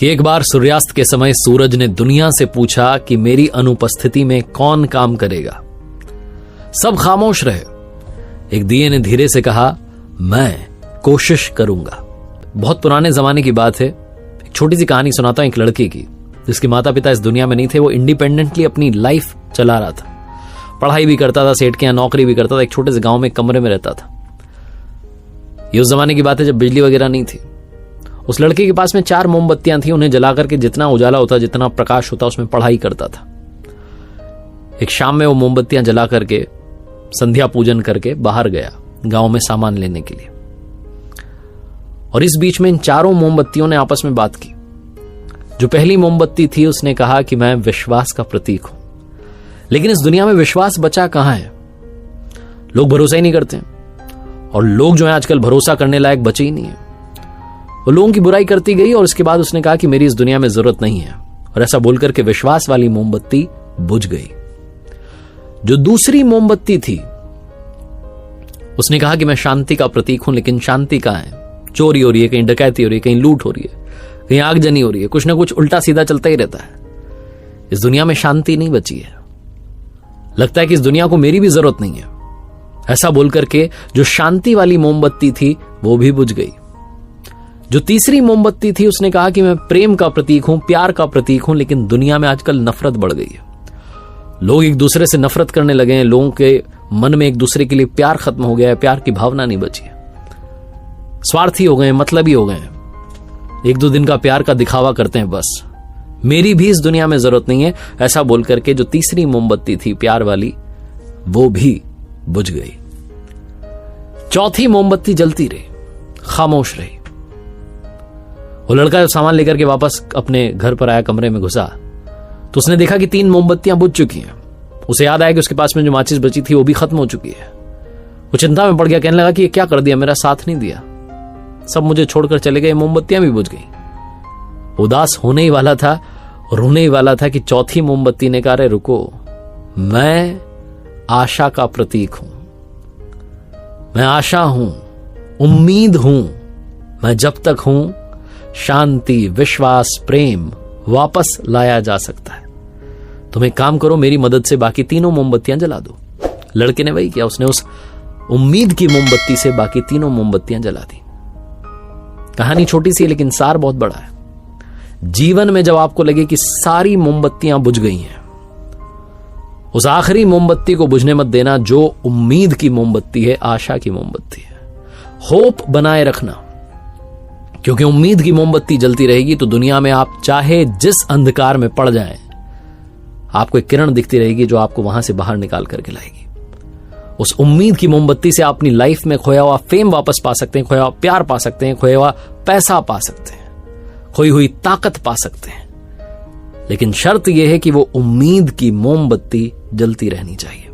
कि एक बार सूर्यास्त के समय सूरज ने दुनिया से पूछा कि मेरी अनुपस्थिति में कौन काम करेगा। सब खामोश रहे। एक दिए ने धीरे से कहा, मैं कोशिश करूंगा। बहुत पुराने जमाने की बात है। एक छोटी सी कहानी सुनाता हूं एक लड़के की, जिसके माता पिता इस दुनिया में नहीं थे। वो इंडिपेंडेंटली अपनी लाइफ चला रहा था, पढ़ाई भी करता था, सेठ के यहां नौकरी भी करता था, एक छोटे से गांव में कमरे में रहता था। ये उस जमाने की बात है जब बिजली वगैरह नहीं थी। उस लड़के के पास में 4 मोमबत्तियां थी। उन्हें जला करके जितना उजाला होता, जितना प्रकाश होता, उसमें पढ़ाई करता था। एक शाम में वो मोमबत्तियां जला करके संध्या पूजन करके बाहर गया गांव में सामान लेने के लिए। और इस बीच में इन 4 मोमबत्तियों ने आपस में बात की। जो पहली मोमबत्ती थी उसने कहा कि मैं विश्वास का प्रतीक हूं। लेकिन इस दुनिया में विश्वास बचा कहां है? लोग भरोसा ही नहीं करते, और लोग जो है आजकल भरोसा करने लायक बचे ही नहीं है। वो लोगों की बुराई करती गई और उसके बाद उसने कहा कि मेरी इस दुनिया में जरूरत नहीं है, और ऐसा बोलकर के विश्वास वाली मोमबत्ती बुझ गई। जो दूसरी मोमबत्ती थी उसने कहा कि मैं शांति का प्रतीक हूं। लेकिन शांति कहां है? चोरी हो रही है, कहीं डकैती हो रही है, कहीं लूट हो रही है, कहीं आगजनी हो रही है, कुछ ना कुछ उल्टा सीधा चलता ही रहता है। इस दुनिया में शांति नहीं बची है। लगता है कि इस दुनिया को मेरी भी जरूरत नहीं है। ऐसा बोलकर के जो शांति वाली मोमबत्ती थी वो भी बुझ गई। जो तीसरी मोमबत्ती थी उसने कहा कि मैं प्रेम का प्रतीक हूं, प्यार का प्रतीक हूं। लेकिन दुनिया में आजकल नफरत बढ़ गई है। लोग एक दूसरे से नफरत करने लगे हैं। लोगों के मन में एक दूसरे के लिए प्यार खत्म हो गया है, प्यार की भावना नहीं बची है। स्वार्थी हो गए हैं, मतलबी हो गए हैं। 1-2 दिन का प्यार का दिखावा करते हैं बस। मेरी भी इस दुनिया में जरूरत नहीं है, ऐसा बोलकर के जो तीसरी मोमबत्ती थी प्यार वाली, वो भी बुझ गई। चौथी मोमबत्ती जलती रही, खामोश रही। वो लड़का जब सामान लेकर के वापस अपने घर पर आया, कमरे में घुसा, तो उसने देखा कि 3 मोमबत्तियां बुझ चुकी हैं। उसे याद आया कि उसके पास में जो माचिस बची थी वो भी खत्म हो चुकी है। वो चिंता में पड़ गया, कहने लगा कि ये क्या कर दिया, मेरा साथ नहीं दिया, सब मुझे छोड़कर चले गए, मोमबत्तियां भी बुझ गई। उदास होने ही वाला था, रोने ही वाला था कि चौथी मोमबत्ती ने कहा, अरे रुको, मैं आशा का प्रतीक हूं, मैं आशा हूं, उम्मीद हूं। मैं जब तक हूं, शांति, विश्वास, प्रेम वापस लाया जा सकता है। तुम एक काम करो, मेरी मदद से बाकी 3 मोमबत्तियां जला दो। लड़के ने वही किया। उसने उस उम्मीद की मोमबत्ती से बाकी 3 मोमबत्तियां जला दी। कहानी छोटी सी है लेकिन सार बहुत बड़ा है। जीवन में जब आपको लगे कि सारी मोमबत्तियां बुझ गई हैं, उस आखिरी मोमबत्ती को बुझने मत देना, जो उम्मीद की मोमबत्ती है, आशा की मोमबत्ती है। होप बनाए रखना, क्योंकि उम्मीद की मोमबत्ती जलती रहेगी तो दुनिया में आप चाहे जिस अंधकार में पड़ जाएं, आपको एक किरण दिखती रहेगी जो आपको वहां से बाहर निकाल करके लाएगी। उस उम्मीद की मोमबत्ती से आप अपनी लाइफ में खोया हुआ फेम वापस पा सकते हैं, खोया हुआ प्यार पा सकते हैं, खोया हुआ पैसा पा सकते हैं, खोई हुई ताकत पा सकते हैं। लेकिन शर्त यह है कि वो उम्मीद की मोमबत्ती जलती रहनी चाहिए।